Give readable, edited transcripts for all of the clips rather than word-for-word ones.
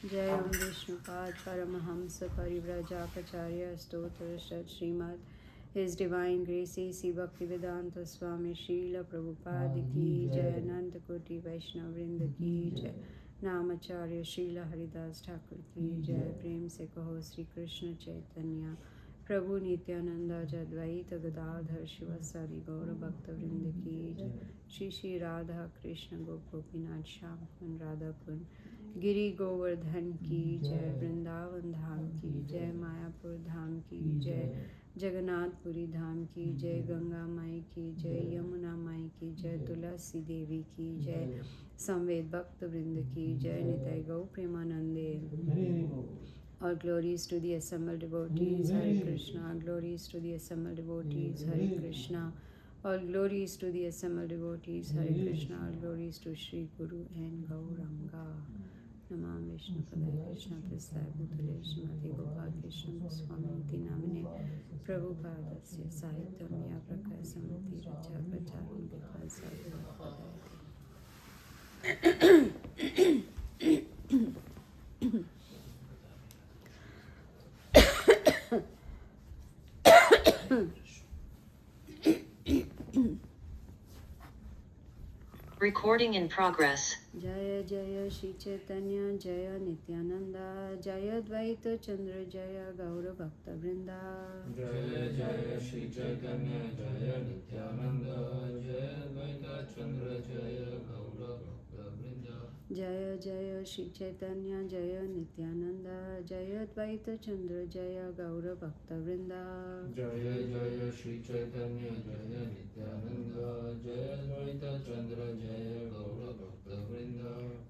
Jayam Vishnupad Paramahamsa Parivrajakacarya Stotra Shat Srimad His Divine Grace Sri Bhaktivedanta Swami Srila Prabhupada Ki Jai Ananta Koti Vaishnava Vrinda Ki Jai Namacharya Srila Haridas Thakur Ki Jai Prem Se Kaho Sri Krishna Chaitanya Prabhu Nityānanda Advaita Gadadhar Shivasari Gaura Bhakta Vrinda Ki Jai Shri Shri Radha Krishna Gopinath Shyam Kun Radha Kun Giri Govardhan Ki Jai Vrindavan Dham Ki Jai Mayapur Dham Ki Jai Jagannath Puri Dham Ki Jai Ganga Mai Ki Jai Yamuna Mai Ki Jai Tulasi Devi Ki Jai Samved Bhakta Vrinda Ki Jai Nitai Gau Premanande. All glories to the assembled devotees, Hare Krishna. All glories to the assembled devotees, Hare Krishna. All glories to the assembled devotees, Hare Krishna. All glories to Sri Guru and Gauranga. Namam Vishnu Padaya Krishna Prasthaya Bhutale Srimati Gopal Krishna Goswami Niti Namane Prabhupadasya Sahitam Ya Prakasamati Raja Pracharam Gopal Sadhu. Recording in progress. Jaya Jaya Śrī Caitanya Jaya Nityānanda Jaya Advaita Chandra Jaya Gaura Bhakta Vrinda. Jaya Jaya Śrī Caitanya Jaya Nityānanda Jaya Advaita Chandra Jaya Gaura Bhakta Vrinda. Jaya Jaya Śrī Caitanya Jaya Nityānanda Jaya Advaita Chandra Jaya Gaura Bhakta Vrinda. Jaya Jaya Śrī Caitanya Jaya Nityānanda Jaya Advaita Chandra Jaya Gaura Bhakta Vrinda.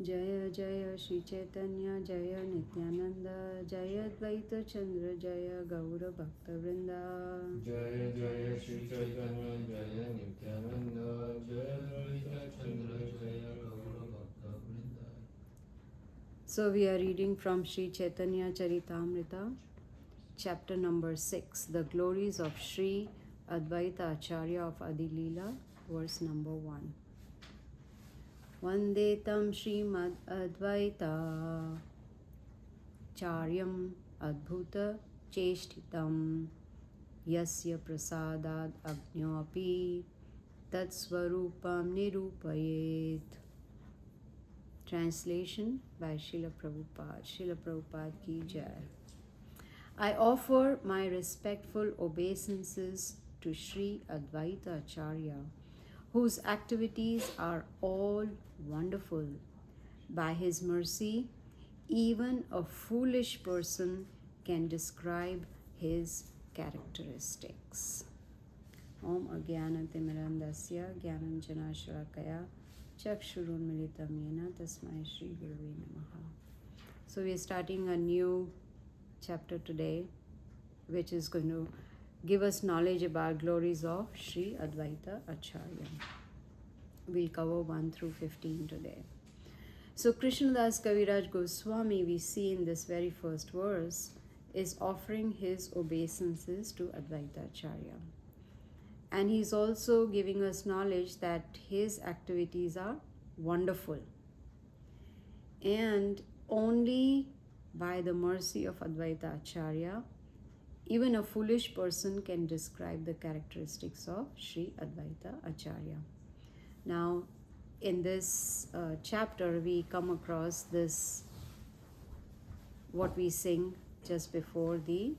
Jaya Jaya Śrī Caitanya Jaya Nityananda Jaya Advaita Chandra Jaya Gaura Bhakta Vrinda. Jaya Jaya Śrī Caitanya Jaya Nityananda Jaya Advaita Chandra Jaya Gaura Bhakta Vrinda. So we are reading from Śrī Caitanya-caritāmṛta, chapter number 6, the glories of Śrī Advaita Ācārya of Adi Leela, verse number 1. Vande tam Śrīmad Advaita Ācāryam Adbhuta Cheshtitam Yasya Prasadad Agnyoapi Tat Svarupam Nirupayet. Translation by Srila Prabhupada. Srila Prabhupada Ki Jai. I offer my respectful obeisances to Śrī Advaita Ācārya, whose activities are all wonderful. By his mercy, even a foolish person can describe his characteristics. Om Ajnana-timirandasya Jnananjana Shalakaya Chakshurunmilitam Yena Tasmai Shri Gurave Namaha. So we are starting a new chapter today, which is going to give us knowledge about glories of Śrī Advaita Ācārya. We'll cover 1 through 15 today. So Krishnadas Kaviraj Goswami, we see in this very first verse, is offering his obeisances to Advaita Ācārya. And he's also giving us knowledge that his activities are wonderful. And only by the mercy of Advaita Ācārya, even a foolish person can describe the characteristics of Śrī Advaita Ācārya. Now, in this chapter, we come across this, what we sing just before the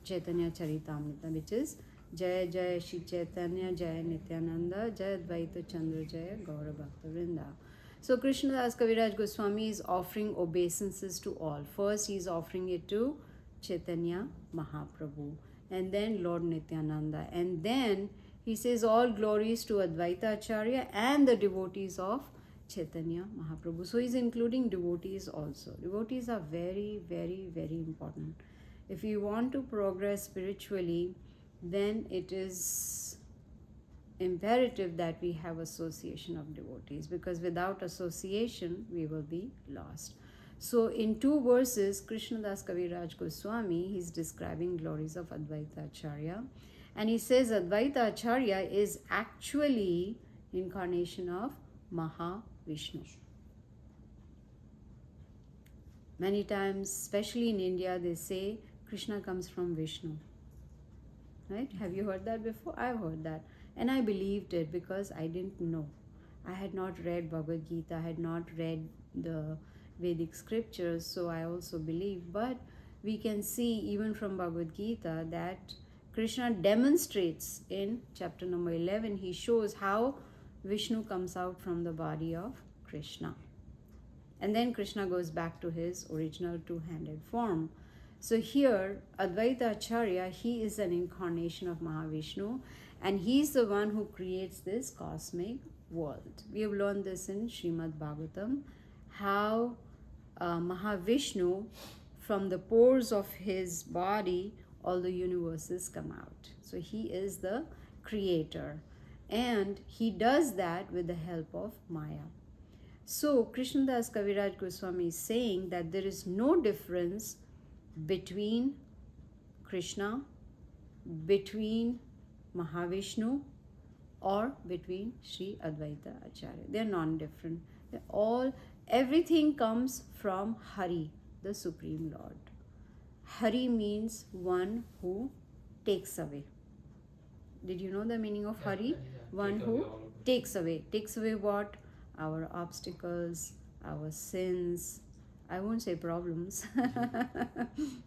Caitanya-caritāmṛta, which is Jaya Jaya Śrī Caitanya Jaya Nityānanda Jaya Advaita Chandra Jaya Gaura Bhakta Vrinda. So Krishnadas Kaviraj Goswami is offering obeisances to all. First, he is offering it to Chaitanya Mahāprabhu, and then Lord Nityānanda, and then he says all glories to Advaita Ācārya and the devotees of Chaitanya Mahāprabhu. So he's including devotees also. Devotees are very, very, very important. If you want to progress spiritually, then it is imperative that we have association of devotees, because without association we will be lost. So in 2 verses, Krishnadas Kaviraj Goswami, he's describing glories of Advaita Ācārya, and he says Advaita Ācārya is actually incarnation of Mahavishnu. Many times, especially in India, they say Krishna comes from Vishnu. Right? Have you heard that before? I've heard that. And I believed it because I didn't know. I had not read Bhagavad Gita, I had not read the Vedic scriptures, so I also believed. But we can see even from Bhagavad Gita that Krishna demonstrates in chapter number 11, he shows how Vishnu comes out from the body of Krishna. And then Krishna goes back to his original two-handed form. So here, Advaita Ācārya, he is an incarnation of Mahavishnu, and he's the one who creates this cosmic world. We have learned this in Srimad Bhagavatam, how Mahavishnu, from the pores of his body, all the universes come out. So he is the creator, and he does that with the help of Maya. So Krishnadas Kaviraj Goswami is saying that there is no difference between Krishna, between Mahavishnu, or between Sri Advaita Ācārya. They are non-different. Everything comes from Hari, the Supreme Lord. Hari means one who takes away. Did you know the meaning of Hari? One who takes away. Takes away what? Our obstacles, our sins. I won't say problems.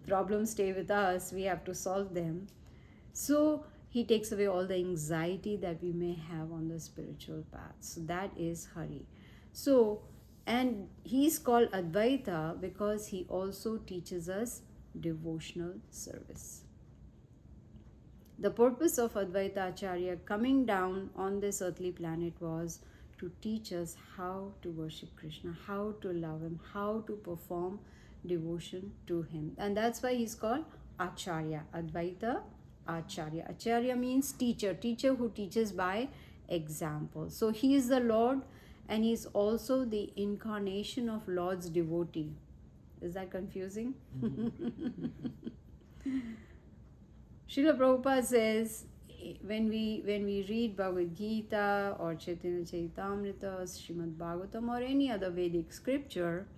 Problems stay with us. We have to solve them. So he takes away all the anxiety that we may have on the spiritual path. So that is Hari. So, and he's called Advaita because he also teaches us devotional service. The purpose of Advaita Ācārya coming down on this earthly planet was to teach us how to worship Krishna, how to love him, how to perform devotion to him. And that's why he's called Ācārya, Advaita Ācārya. Ācārya means teacher, teacher who teaches by example. So he is the Lord, and he is also the incarnation of Lord's devotee. Is that confusing? Srila Prabhupada says, when we read Bhagavad Gita or Śrī-Caitanya-caritāmṛta, Srimad Bhagavatam, or any other Vedic scripture,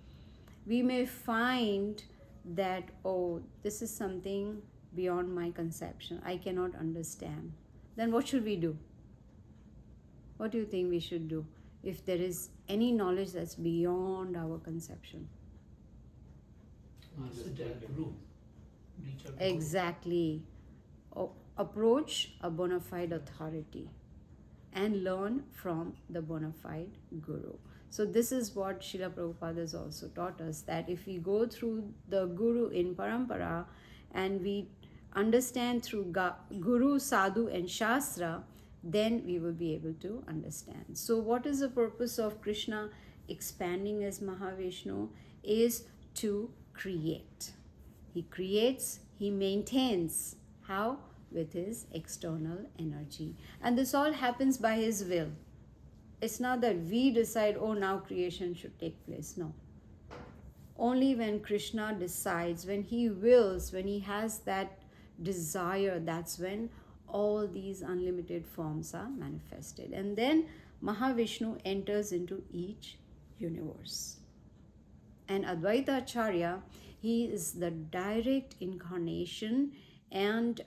we may find that, oh, this is something beyond my conception. I cannot understand. Then what should we do? What do you think we should do if there is any knowledge that's beyond our conception? Exactly. Approach a bona fide authority and learn from the bona fide guru. So this is what Srila Prabhupada has also taught us, that if we go through the guru in parampara and we understand through guru, sadhu and shastra, then we will be able to understand. So what is the purpose of Krishna expanding as Mahavishnu? Is to create. He creates, he maintains. How? With his external energy. And this all happens by his will. It's not that we decide, oh, now creation should take place. No. Only when Krishna decides, when he wills, when he has that desire, that's when all these unlimited forms are manifested. And then Mahavishnu enters into each universe. And Advaita Ācārya, he is the direct incarnation. And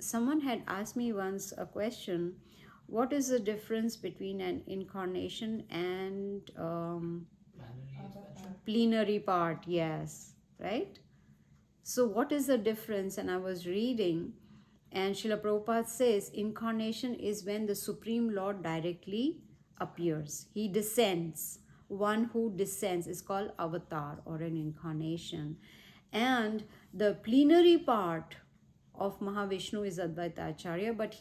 someone had asked me once a question, what is the difference between an incarnation and plenary part? Yes, right? So what is the difference? And I was reading, and Srila Prabhupada says, incarnation is when the Supreme Lord directly appears. He descends. One who descends is called avatar or an incarnation. And the plenary part of Mahavishnu is Advaita Ācārya, but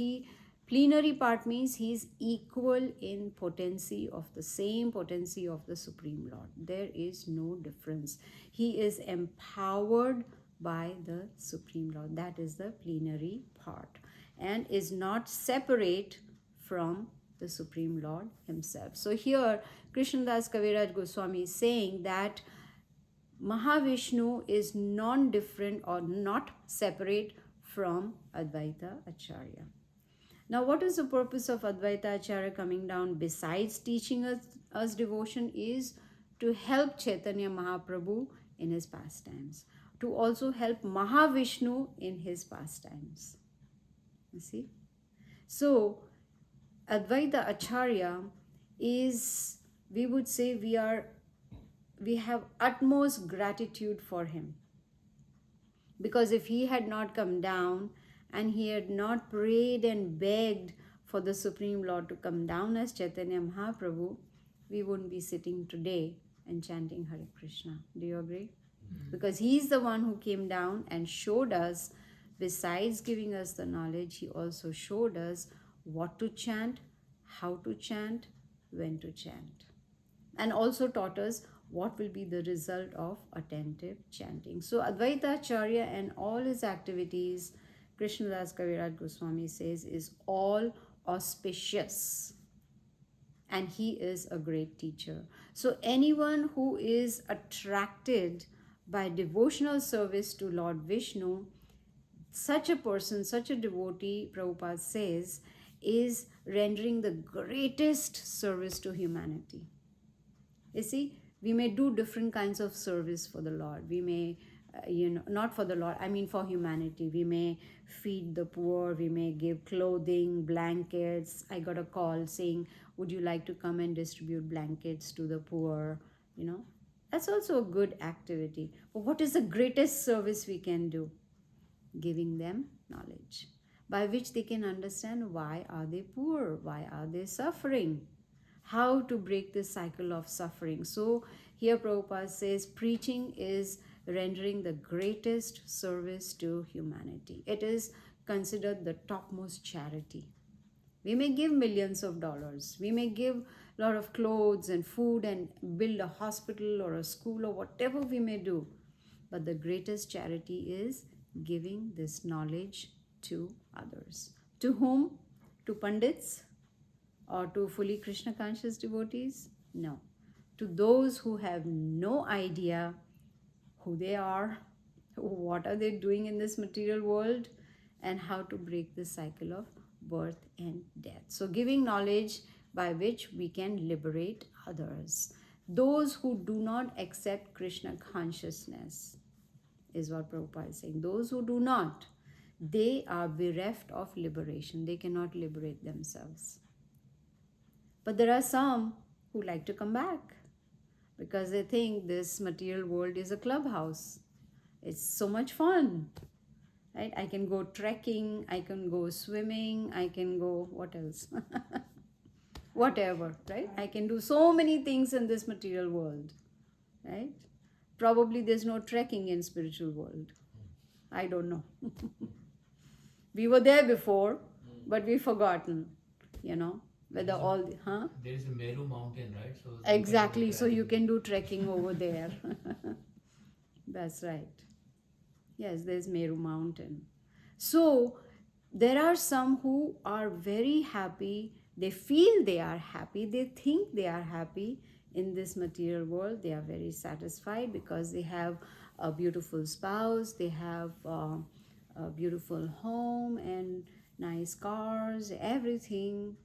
plenary part means he is equal in potency of the same potency of the Supreme Lord. There is no difference. He is empowered by the Supreme Lord. That is the plenary part, and is not separate from the Supreme Lord himself. So here Krishnadas Kaviraj Goswami is saying that Mahavishnu is non-different or not separate from Advaita Ācārya. Now, what is the purpose of Advaita Ācārya coming down besides teaching us devotion? Is to help Chaitanya Mahaprabhu in his pastimes, to also help Mahavishnu in his pastimes. You see? So, Advaita Ācārya is, we would say, we have utmost gratitude for him. Because if he had not come down and he had not prayed and begged for the Supreme Lord to come down as Chaitanya Mahaprabhu, we wouldn't be sitting today and chanting Hare Krishna. Do you agree? Because he's the one who came down and showed us, besides giving us the knowledge, he also showed us what to chant, how to chant, when to chant. And also taught us what will be the result of attentive chanting. So Advaita Ācārya and all his activities, Krishnadas Kaviraj Goswami says, is all auspicious. And he is a great teacher. So anyone who is attracted by devotional service to Lord Vishnu, such a person, such a devotee, Prabhupada says, is rendering the greatest service to humanity. You see, we may do different kinds of service for the Lord. We may, not for the Lord, I mean for humanity. We may feed the poor, we may give clothing, blankets. I got a call saying, would you like to come and distribute blankets to the poor? That's also a good activity. But what is the greatest service we can do? Giving them knowledge, by which they can understand why are they poor, why are they suffering, how to break this cycle of suffering. So here Prabhupada says preaching is rendering the greatest service to humanity. It is considered the topmost charity. We may give millions of dollars, we may give a lot of clothes and food and build a hospital or a school or whatever we may do, but the greatest charity is giving this knowledge to others. To whom? To Pandits? Or to fully Krishna conscious devotees? No. To those who have no idea who they are, what are they doing in this material world, and how to break the cycle of birth and death. So giving knowledge by which we can liberate others. Those who do not accept Krishna consciousness is what Prabhupada is saying. Those who do not, they are bereft of liberation. They cannot liberate themselves. But there are some who like to come back because they think this material world is a clubhouse. It's so much fun, right? I can go trekking, I can go swimming, I can go, what else? Whatever, right? I can do so many things in this material world, right? Probably there's no trekking in spiritual world. I don't know. We were there before, but we've forgotten, whether all the, There is a Meru mountain, right? So exactly, so you can do trekking over there. That's right. Yes, there's Meru mountain. So there are some who are very happy. They feel they are happy. They think they are happy in this material world. They are very satisfied because they have a beautiful spouse. They have a beautiful home and nice cars, everything,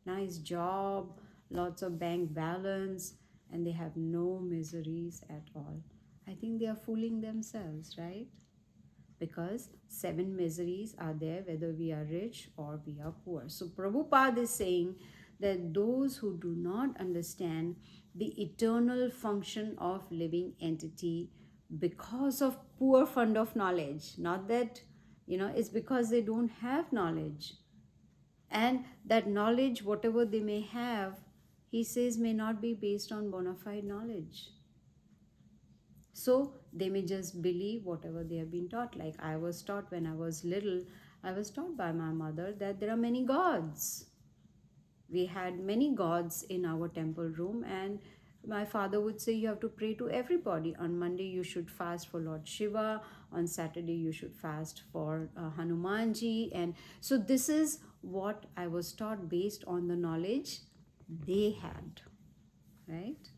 nice job, lots of bank balance, and they have no miseries at all. I think they are fooling themselves, right? Because 7 miseries are there whether we are rich or we are poor. So Prabhupada is saying that those who do not understand the eternal function of living entity because of poor fund of knowledge, not that, it's because they don't have knowledge. And that knowledge, whatever they may have, he says may not be based on bona fide knowledge. So they may just believe whatever they have been taught. Like I was taught when I was little, I was taught by my mother that there are many gods. We had many gods in our temple room, and my father would say you have to pray to everybody. On Monday you should fast for Lord Shiva. On Saturday you should fast for Hanumanji. And so this is what I was taught based on the knowledge they had, right?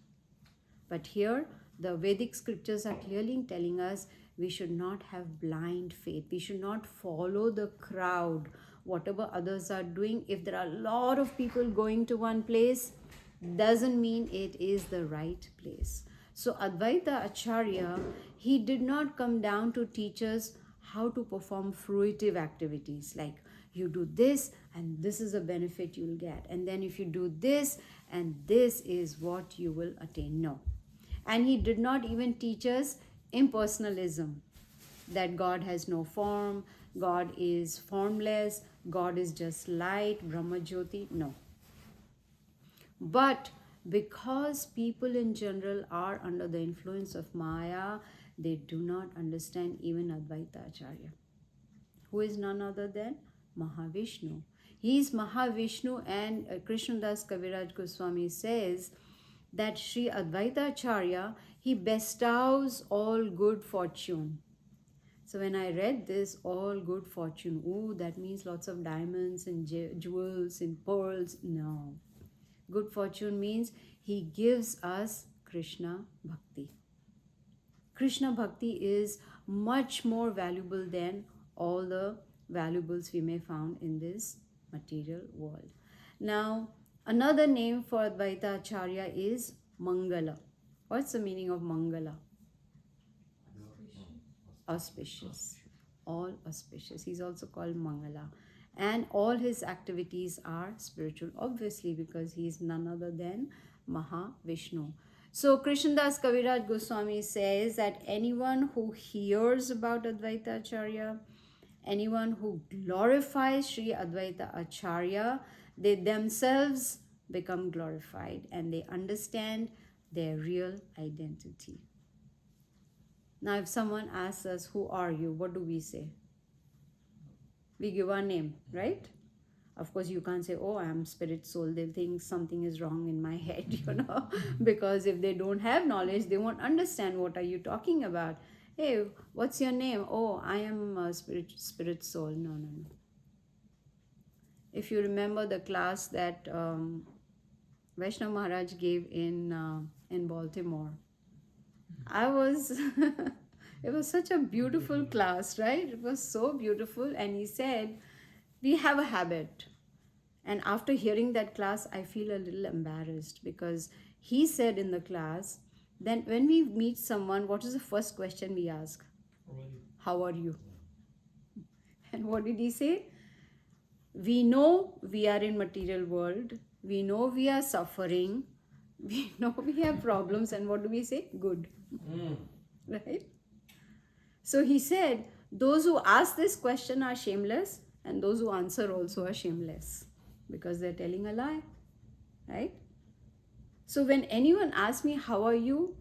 But here the Vedic scriptures are clearly telling us we should not have blind faith. We should not follow the crowd, whatever others are doing. If there are a lot of people going to one place, doesn't mean it is the right place. So Advaita Ācārya, he did not come down to teach us how to perform fruitive activities like you do this and this is a benefit you'll get. And then if you do this and this is what you will attain. No. And he did not even teach us impersonalism, that God has no form, God is formless, God is just light, Brahma Jyoti. No. But because people in general are under the influence of Maya, they do not understand even Advaita Ācārya, who is none other than Mahavishnu. He is Mahavishnu, and Krishnadas Kaviraj Goswami says that Sri Advaita Ācārya, he bestows all good fortune. So when I read this, all good fortune, oh, that means lots of diamonds and jewels and pearls. No. Good fortune means he gives us Krishna Bhakti. Krishna Bhakti is much more valuable than all the valuables we may find in this material world. Now, another name for Advaita Ācārya is Mangala. What's the meaning of Mangala? Auspicious. All auspicious. He's also called Mangala. And all his activities are spiritual, obviously, because he is none other than Mahavishnu. So Krishnadas Kaviraj Goswami says that anyone who hears about Advaita Ācārya, anyone who glorifies Sri Advaita Ācārya, they themselves become glorified and they understand their real identity. Now, if someone asks us, who are you? What do we say? We give our name, right? Of course, you can't say, oh, I am spirit soul. They'll think something is wrong in my head, because if they don't have knowledge, they won't understand what are you talking about. Hey, what's your name? Oh, I am a spirit soul. No. If you remember the class that Vaishnav Maharaj gave in Baltimore, it was such a beautiful class, right? It was so beautiful. And he said, we have a habit. And after hearing that class, I feel a little embarrassed, because he said in the class, then when we meet someone, what is the first question we ask? How are you? And what did he say? We know we are in material world. We know we are suffering. We know we have problems. And what do we say? Good. Right? So he said, those who ask this question are shameless, and those who answer also are shameless, because they're telling a lie, right? So when anyone asks me, how are you?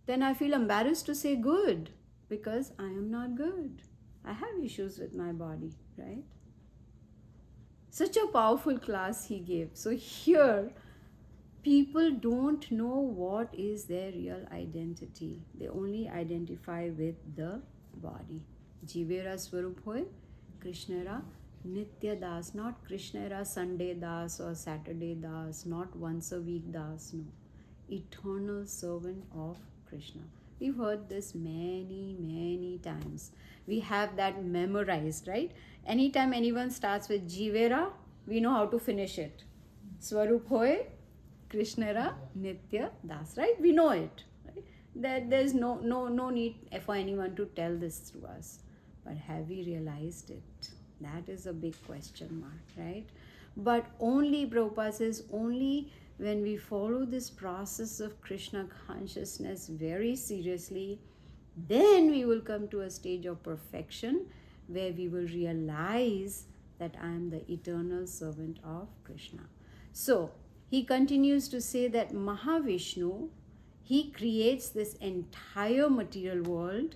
Then I feel embarrassed to say good, because I am not good. I have issues with my body, right? Such a powerful class he gave. So here, people don't know what is their real identity. They only identify with the body. Jivera Swarup hoy, Krishnara Nitya Das, not Krishnara Sunday Das or Saturday Das, not once a week Das, no. Eternal servant of Krishna. We've heard this many times. We have that memorized, right? Anytime anyone starts with Jivera, we know how to finish it. Swarup hoy, Krishnara Nitya Das, right? We know it. That there's no need for anyone to tell this to us. But have we realized it? That is a big question mark, right? But only, Prabhupada says, only when we follow this process of Krishna consciousness very seriously, then we will come to a stage of perfection where we will realize that I am the eternal servant of Krishna. So, he continues to say that Mahavishnu, he creates this entire material world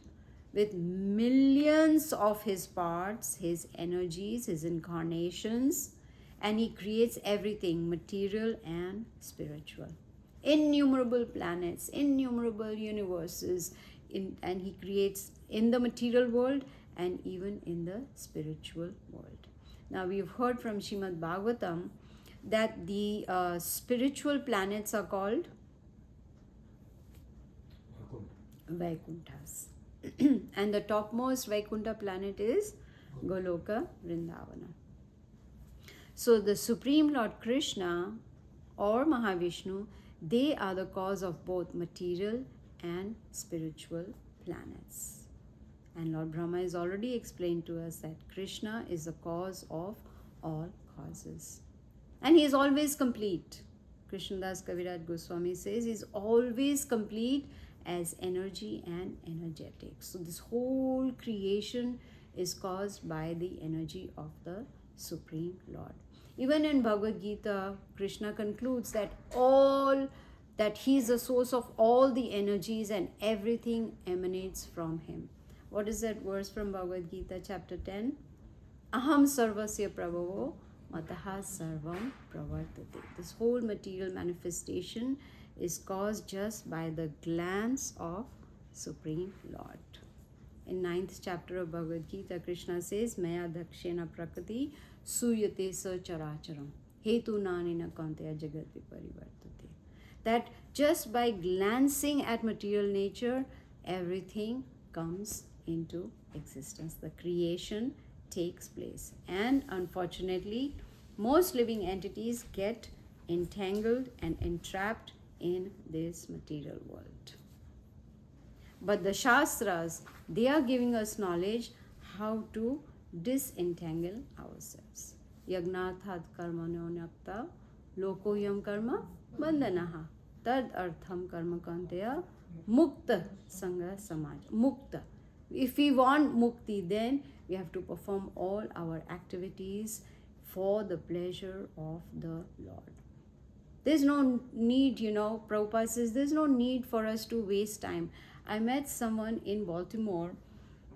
with millions of his parts, his energies, his incarnations, and he creates everything, material and spiritual. Innumerable planets, innumerable universes, and he creates in the material world and even in the spiritual world. Now we've heard from Srimad Bhagavatam that the spiritual planets are called Vaikunthas. And the topmost Vaikuntha planet is Goloka Vrindavana. So the Supreme Lord Krishna or Mahavishnu, they are the cause of both material and spiritual planets. And Lord Brahma has already explained to us that Krishna is the cause of all causes. And he is always complete. Krishnadas Kaviraj Goswami says he is always complete as energy and energetic. So this whole creation is caused by the energy of the Supreme Lord. Even in Bhagavad Gita, Krishna concludes that he is the source of all the energies and everything emanates from him. What is that verse from Bhagavad Gita chapter 10? Aham sarvasya prabhavo mataha sarvam pravartate. This whole material manifestation is caused just by the glance of Supreme Lord. In 9th chapter of Bhagavad Gita, Krishna says, Maya dakshena prakriti suyate sa characharam hetu nanina kanteya jagati parivartate. That just by glancing at material nature, everything comes into existence. The creation takes place. And unfortunately, most living entities get entangled and entrapped in this material world. But the Shastras, they are giving us knowledge how to disentangle ourselves. Yagnathat karma nyakta lokoyam karma bandhanaha tad artham karma kanteya mukta sangha samaj. Mukta. If we want mukti, then we have to perform all our activities for the pleasure of the Lord. There's no need, Prabhupada says, there's no need for us to waste time. I met someone in Baltimore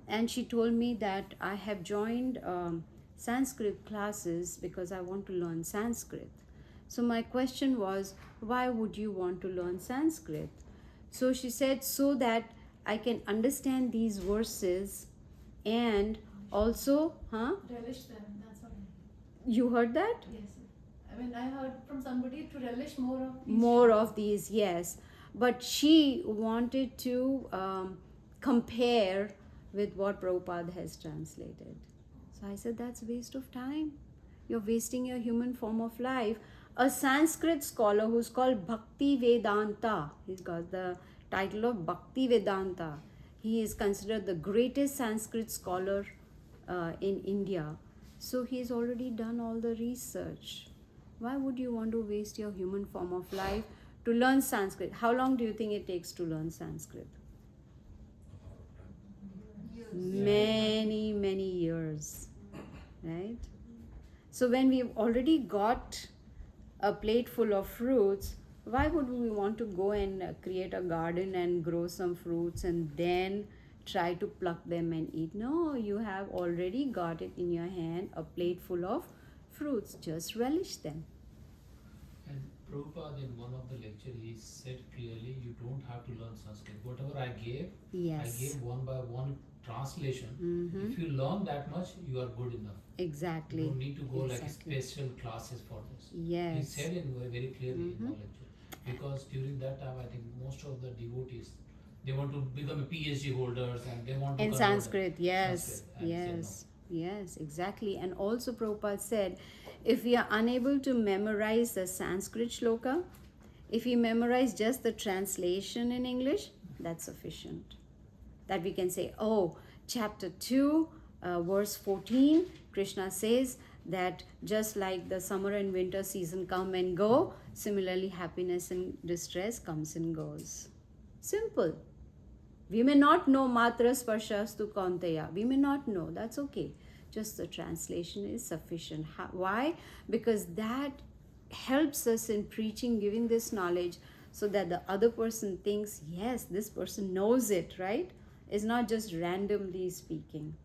and she told me that I have joined Sanskrit classes because I want to learn Sanskrit. So my question was, why would you want to learn Sanskrit? So she said, so that I can understand these verses and also, relish them, that's all. You heard that? Yes. I mean, I heard from somebody to relish more of these. More of these, yes. But she wanted to compare with what Prabhupada has translated. So I said, that's a waste of time. You're wasting your human form of life. A Sanskrit scholar who's called Bhakti Vedanta, he's got the title of Bhakti Vedanta. He is considered the greatest Sanskrit scholar in India. So he's already done all the research. Why would you want to waste your human form of life to learn Sanskrit? How long do you think it takes to learn Sanskrit? Years. Many, many years, right? So when we've already got a plate full of fruits, why would we want to go and create a garden and grow some fruits and then try to pluck them and eat? No, you have already got it in your hand, a plate full of fruits. Just relish them. And Prabhupada in one of the lectures, he said clearly, you don't have to learn Sanskrit. Whatever I gave, Yes. I gave one by one translation. Mm-hmm. If you learn that much, you are good enough. Exactly. You don't need to go Exactly. like special classes for this. Yes. He said it very clearly Mm-hmm. in our lecture. Because during that time, I think most of the devotees, they want to become a PhD holders and they want to In convert Sanskrit, yes, Sanskrit. And he said yes, yes, exactly. And also Prabhupada said, if we are unable to memorize the Sanskrit shloka, if we memorize just the translation in English, that's sufficient. That we can say, oh, chapter 2, verse 14, Krishna says that just like the summer and winter season come and go, similarly happiness and distress comes and goes. Simple. We may not know matra sparshastu kaunteya. We may not know. That's okay. Just the translation is sufficient. Why? Because that helps us in preaching, giving this knowledge so that the other person thinks, yes, this person knows it, right? It's not just randomly speaking.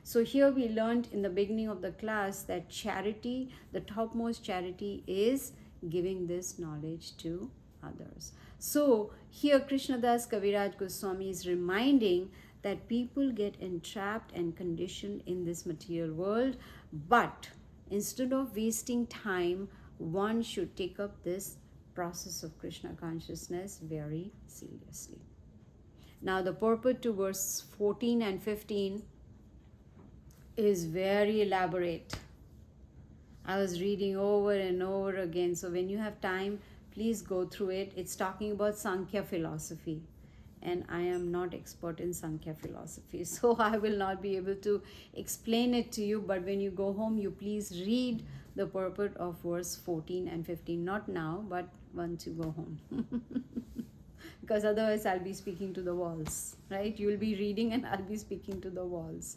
So here we learned in the beginning of the class that charity, the topmost charity is giving this knowledge to others. So here Krishnadas Kaviraj Goswami is reminding that people get entrapped and conditioned in this material world, but instead of wasting time, one should take up this process of Krishna consciousness very seriously. Now the purport to verse 14 and 15 is very elaborate. I was reading over and over again, so when you have time, please go through it. It's talking about Sankhya philosophy. and I am not expert in Sankhya philosophy, so I will not be able to explain it to you. But when you go home, you please read the purport of verse 14 and 15. Not now, but once you go home. Because otherwise I'll be speaking to the walls, right? You'll be reading and I'll be speaking to the walls.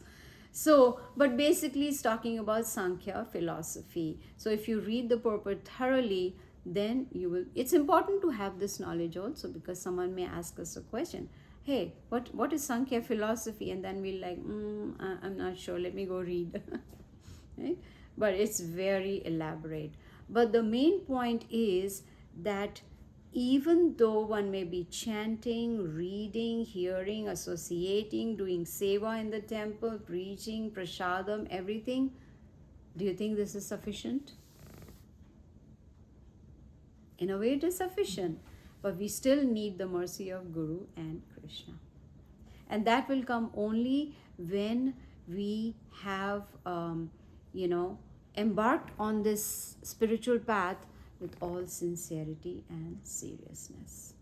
So, but basically it's talking about Sankhya philosophy. So if you read the purport thoroughly, then you will, it's important to have this knowledge also, because someone may ask us a question, hey, what is Sankhya philosophy? And then we'll like, I'm not sure, let me go read. Right? But it's very elaborate. But the main point is that even though one may be chanting, reading, hearing, associating, doing seva in the temple, preaching, prasadam, everything, do you think this is sufficient? In a way it is sufficient, but we still need the mercy of Guru and Krishna. And that will come only when we have, embarked on this spiritual path with all sincerity and seriousness.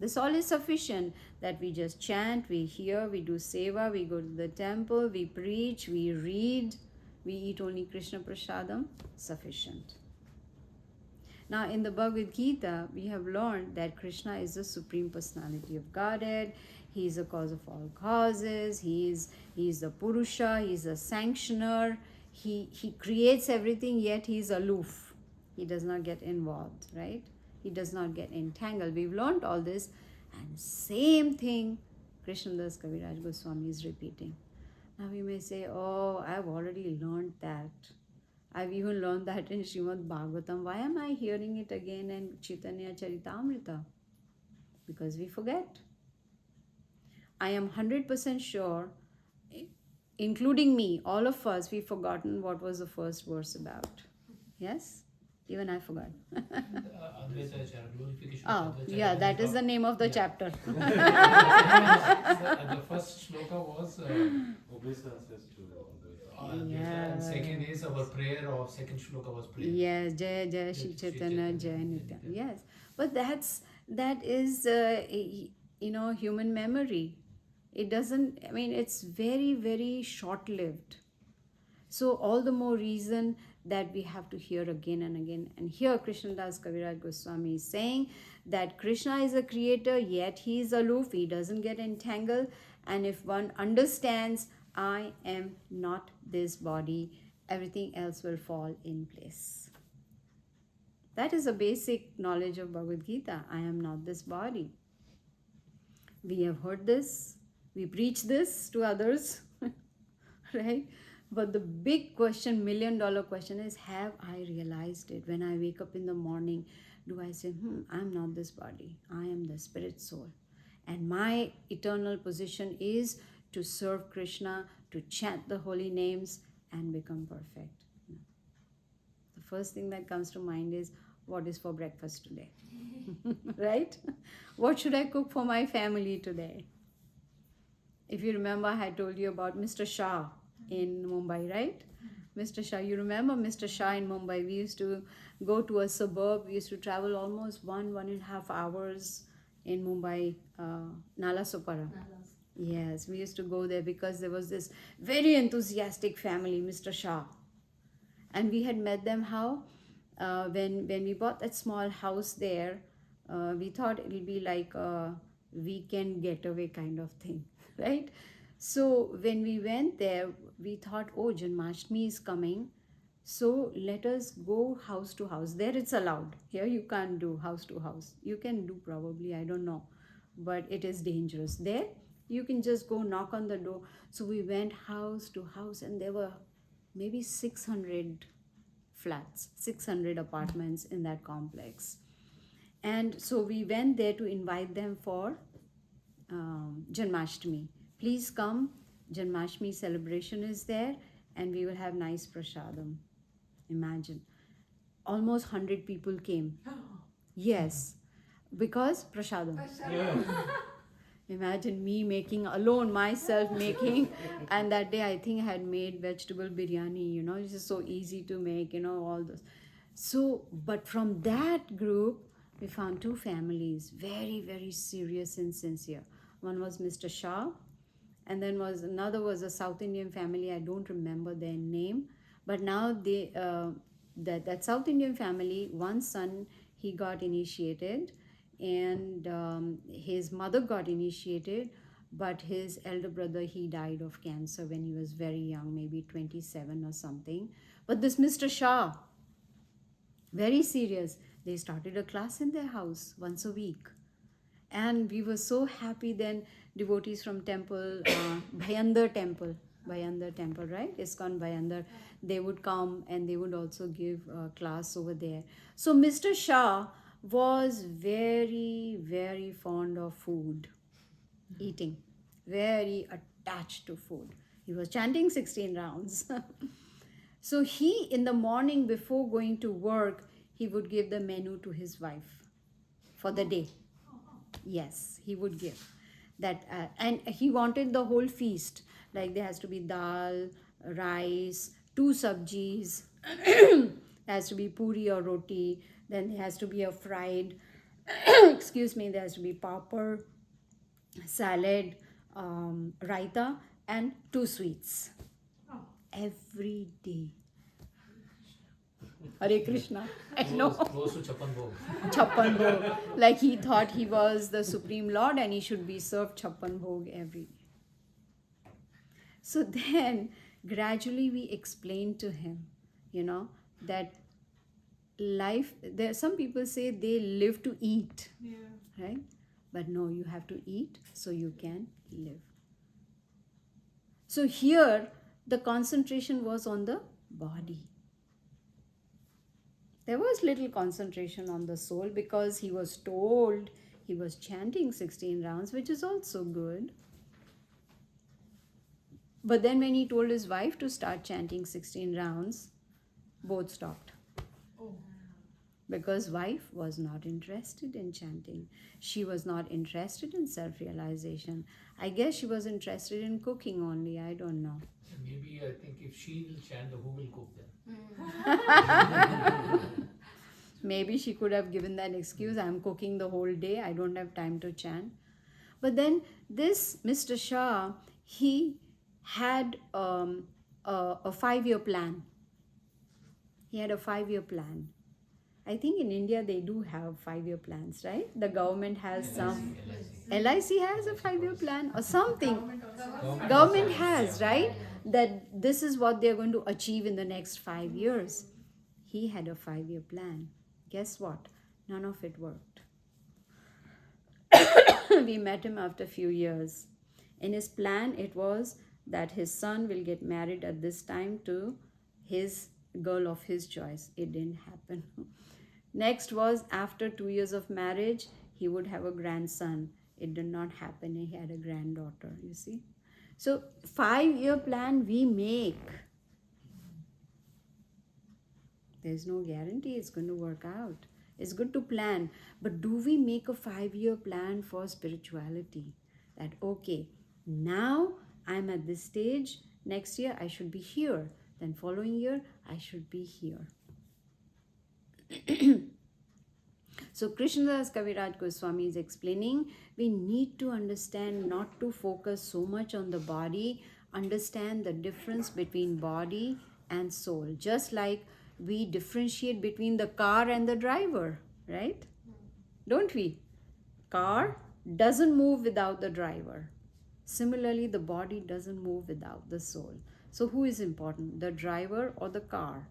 This all is sufficient, that we just chant, we hear, we do seva, we go to the temple, we preach, we read, we eat only Krishna prasadam, sufficient. Now in the Bhagavad Gita, we have learned that Krishna is the Supreme Personality of Godhead. He is the cause of all causes. He is the Purusha. He is the sanctioner. He creates everything, yet he is aloof. He does not get involved, right? He does not get entangled. We've learned all this, and same thing Krishnadas Kaviraj Goswami is repeating. Now we may say, oh, I've already learned that. I've even learned that in Srimad Bhagavatam. Why am I hearing it again in Caitanya-caritāmṛta? Because we forget. I am 100% sure, including me, all of us, we've forgotten what was the first verse about. Yes? Even I forgot. Advaita Ācārya, glorification Oh, of Advaita yeah, Ācārya. that is the name of the chapter. The first shloka was Obeisances to Advaita, and second is our prayer of second shloka was prayer. Yes, Jaya Jaya Śrī Caitanya, Jaya Nityānanda. Yes, but that is human memory. It doesn't, it's very, very short-lived. So all the more reason that we have to hear again and again. And here Krishnadas Kaviraj Goswami is saying that Krishna is a creator, yet he is aloof, he doesn't get entangled. And if one understands, I am not this body, everything else will fall in place. That is a basic knowledge of Bhagavad Gita. I am not this body. We have heard this, we preach this to others, right? But the big question, $1 million question is, have I realized it? When I wake up in the morning, do I say, I'm not this body, I am the spirit soul. And my eternal position is to serve Krishna, to chant the holy names and become perfect. The first thing that comes to mind is, what is for breakfast today? Right? What should I cook for my family today? If you remember, I told you about Mr. Shah in Mumbai, right? Mr. Shah, you remember Mr. Shah in Mumbai? We used to go to a suburb. We used to travel almost 1.5 hours in Mumbai, Nalasopara. Yes, we used to go there because there was this very enthusiastic family, Mr. Shah. And we had met them how? When we bought that small house there, we thought it will be like a weekend getaway kind of thing, right? So when we went there, we thought, oh, Janmashtami is coming, so let us go house to house. There it's allowed. Here you can't do house to house. You can do probably, I don't know, but it is dangerous. There you can just go knock on the door. So we went house to house, and there were maybe 600 flats, 600 apartments in that complex. And so we went there to invite them for Janmashtami. Please come, Janmashtami celebration is there, and we will have nice prasadam. Imagine, almost 100 people came. Yes, because prasadam. Imagine me making alone, myself making, and that day I think I had made vegetable biryani, it's just so easy to make, all those. So, but from that group, we found 2 families, very, very serious and sincere. One was Mr. Shah, and then another was a South Indian family. I don't remember their name, but now that South Indian family, one son, he got initiated, and his mother got initiated, but his elder brother, he died of cancer when he was very young, maybe 27 or something. But this Mr. Shah, very serious, they started a class in their house once a week. And we were so happy then. Devotees from temple, Bhayandar temple, right? ISKCON Bhayandar, they would come and they would also give a class over there. So Mr. Shah was very, very fond of food, eating, very attached to food. He was chanting 16 rounds. So he, in the morning before going to work, he would give the menu to his wife for the day. Yes, he would give that, and he wanted the whole feast. Like there has to be dal, rice, 2 sabjis, there has to be puri or roti, then there has to be a fried, excuse me, there has to be papad, salad, raita, and 2 sweets. Every day. Hare Krishna. I know. Close to Chappan Bhog. Chappan Bhog. Like he thought he was the Supreme Lord and he should be served Chappan Bhog every day. So then gradually we explained to him, that life, there some people say they live to eat. Yeah. Right? But no, you have to eat so you can live. So here the concentration was on the body. There was little concentration on the soul because he was told he was chanting 16 rounds, which is also good. But then when he told his wife to start chanting 16 rounds, both stopped. Oh. Because wife was not interested in chanting. She was not interested in self-realization. I guess she was interested in cooking only. I don't know. Maybe I think if she will chant, who will cook then? Maybe she could have given that excuse, I'm cooking the whole day, I don't have time to chant. But then this Mr. Shah, he had a 5-year plan. He had a 5-year plan. I think in India they do have 5-year plans, right? The government has some. LIC has a 5-year plan or something. Government has, right? That this is what they're going to achieve in the next 5 years. He had a 5-year plan. Guess what? None of it worked. We met him after a few years. In his plan, it was that his son will get married at this time to his girl of his choice. It didn't happen. Next was after 2 years of marriage, he would have a grandson. It did not happen. He had a granddaughter, you see. So 5-year plan we make. There's no guarantee it's going to work out. It's good to plan. But do we make a 5-year plan for spirituality? That, okay, now I'm at this stage. Next year I should be here. Then following year I should be here. So Krishnadas Kaviraj Goswami is explaining, we need to understand not to focus so much on the body, understand the difference between body and soul. Just like we differentiate between the car and the driver, right? Don't we? Car doesn't move without the driver. Similarly, the body doesn't move without the soul. So who is important? The driver or the car?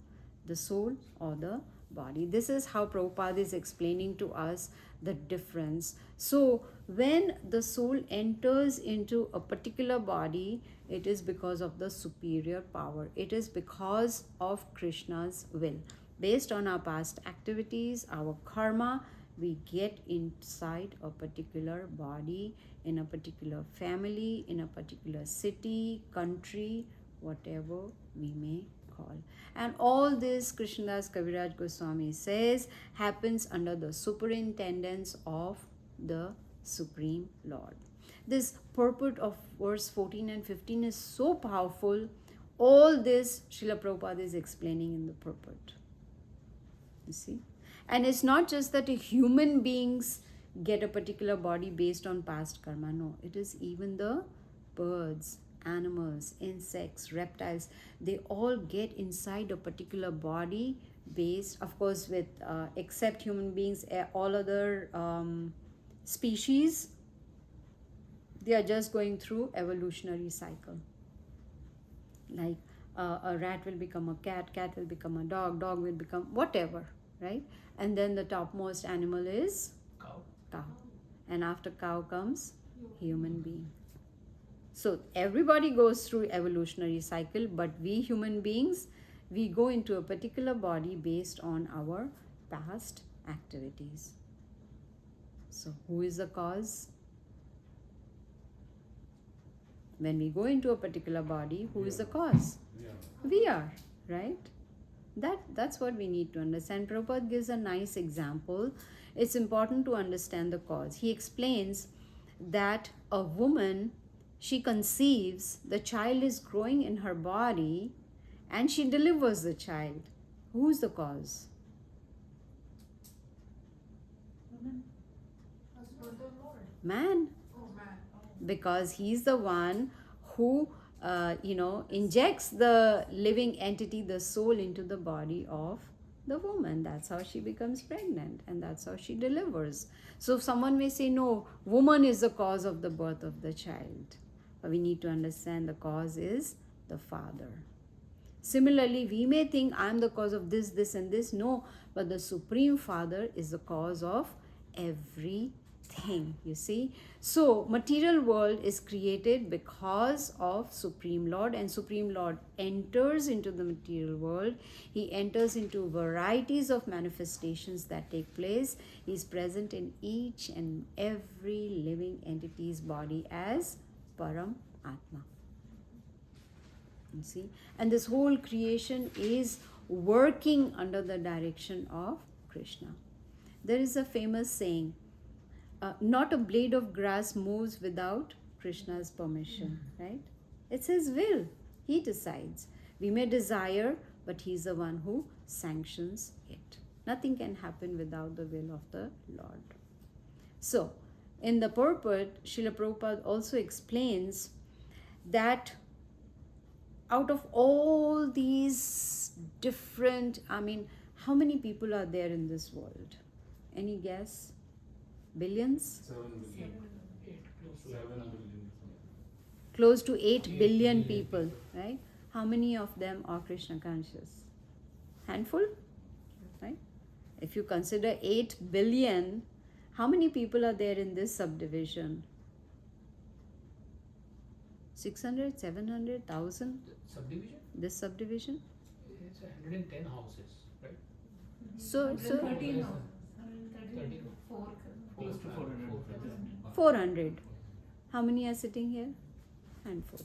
The soul or the body? This is how Prabhupada is explaining to us the difference. So when the soul enters into a particular body, it is because of the superior power. It is because of Krishna's will. Based on our past activities, our karma, we get inside a particular body, in a particular family, in a particular city, country, whatever we may call. And all this, Krishnadas Kaviraj Goswami says, happens under the superintendence of the Supreme Lord. This purport of verse 14 and 15 is so powerful. All this Srila Prabhupada is explaining in the purport. You see? And it's not just that human beings get a particular body based on past karma. No, it is even the birds, animals, insects, reptiles, they all get inside a particular body based, of course, with except human beings, all other species, they are just going through evolutionary cycle. Like a rat will become a cat, cat will become a dog, dog will become whatever, right? And then the topmost animal is cow. And after cow comes human being. So everybody goes through evolutionary cycle, but we human beings, we go into a particular body based on our past activities. So who is the cause? When we go into a particular body, who is the cause? We are, right? That's what we need to understand. Prabhupada gives a nice example. It's important to understand the cause. He explains that a woman, she conceives, the child is growing in her body, and she delivers the child. Who's the cause? Man. Because he's the one who injects the living entity, the soul, into the body of the woman. That's how she becomes pregnant, and that's how she delivers. So someone may say, no, woman is the cause of the birth of the child. But we need to understand the cause is the father. Similarly, we may think I'm the cause of this, this and this. No, but the Supreme Father is the cause of everything, you see. So material world is created because of Supreme Lord, and Supreme Lord enters into the material world. He enters into varieties of manifestations that take place. He is present in each and every living entity's body as Param Atma. You see, and this whole creation is working under the direction of Krishna. There is a famous saying, not a blade of grass moves without Krishna's permission, right? It's his will. He decides. We may desire, but he's the one who sanctions it. Nothing can happen without the will of the Lord. So, in the purport, Srila Prabhupada also explains that out of all these different, how many people are there in this world? Any guess? Billions? 7 billion. 7 billion. Close to 8 billion people, right? How many of them are Krishna conscious? Handful, right? If you consider 8 billion, how many people are there in this subdivision? 600, 700, 1,000? Subdivision? This subdivision? It's 110 houses, right? So 13 now. 13. 4. Close to 400. 400. How many are sitting here? Handful.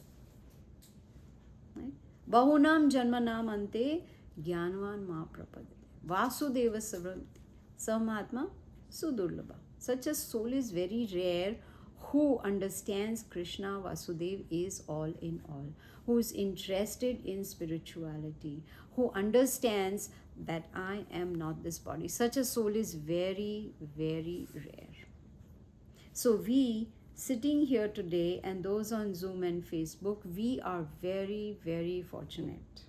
Right? Bahunam janmanam ante jnanvan Mahaprabhu. Vasudeva savranti. Samahatma sudurlabha. Such a soul is very rare who understands Krishna Vasudev is all in all, who is interested in spirituality, who understands that I am not this body. Such a soul is very, very rare. So we sitting here today and those on Zoom and Facebook, we are very, very fortunate.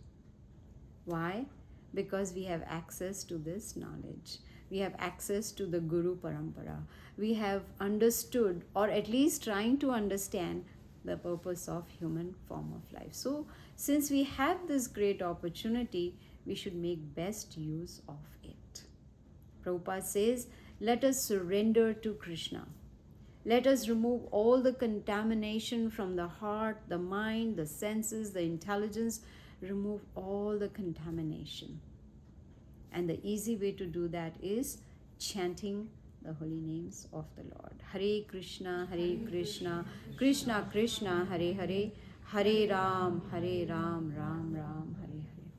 Why? Because we have access to this knowledge. We have access to the Guru Parampara. We have understood, or at least trying to understand, the purpose of human form of life. So, since we have this great opportunity, we should make best use of it. Prabhupada says, let us surrender to Krishna. Let us remove all the contamination from the heart, the mind, the senses, the intelligence. Remove all the contamination. And the easy way to do that is chanting the holy names of the Lord. Hare Krishna, Krishna Krishna, Hare Hare, Hare Ram, Ram Ram, Hare Hare.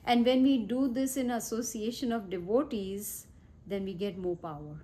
And when we do this in association of devotees, then we get more power.